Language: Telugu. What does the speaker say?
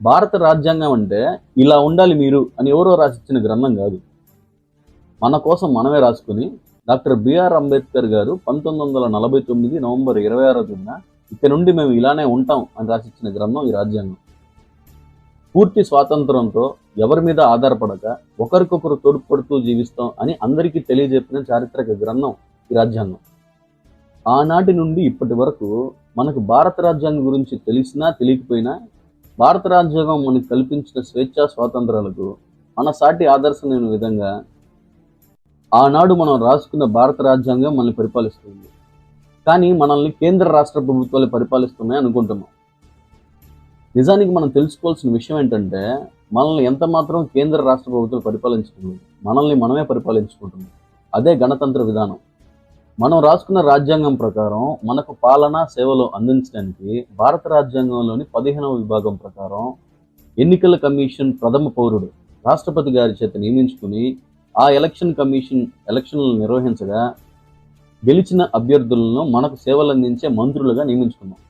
భారత రాజ్యాంగం అంటే ఇలా ఉండాలి మీరు అని ఎవరో రాసిచ్చిన గ్రంథం కాదు. మన కోసం మనమే రాసుకుని డాక్టర్ బిఆర్ అంబేద్కర్ గారు 1949 నవంబర్ 26న ఇక నుండి మేము ఇలానే ఉంటాం అని రాసిచ్చిన గ్రంథం ఈ రాజ్యాంగం. పూర్తి స్వాతంత్రంతో ఎవరి మీద ఆధారపడక ఒకరికొకరు తోడ్పడుతూ జీవిస్తాం అని అందరికీ తెలియజెప్పిన చారిత్రక గ్రంథం ఈ రాజ్యాంగం. ఆనాటి నుండి ఇప్పటి వరకు మనకు భారత రాజ్యాంగం గురించి తెలిసినా తెలియకపోయినా భారత రాజ్యాంగం మనకు కల్పించిన స్వేచ్ఛా స్వాతంత్రాలకు మన సాటి ఆదర్శమైన విధంగా ఆనాడు మనం రాసుకున్న భారత రాజ్యాంగం మనల్ని పరిపాలిస్తుంది. కానీ మనల్ని కేంద్ర రాష్ట్ర ప్రభుత్వాలు పరిపాలిస్తున్నాయి అనుకుంటున్నాం. నిజానికి మనం తెలుసుకోవాల్సిన విషయం ఏంటంటే మనల్ని ఎంత మాత్రం కేంద్ర రాష్ట్ర ప్రభుత్వాలు పరిపాలించుకుంటుంది, మనల్ని మనమే పరిపాలించుకుంటున్నాం. అదే గణతంత్ర విధానం. మనం రాసుకున్న రాజ్యాంగం ప్రకారం మనకు పాలన సేవలు అందించడానికి భారత రాజ్యాంగంలోని 15వ విభాగం ప్రకారం ఎన్నికల కమిషన్ ప్రథమ పౌరుడు రాష్ట్రపతి గారి చేత నియమించుకుని ఆ ఎలక్షన్లను నిర్వహించగా గెలిచిన అభ్యర్థులను మనకు సేవలు అందించే మంత్రులుగా నియమించుకున్నాం.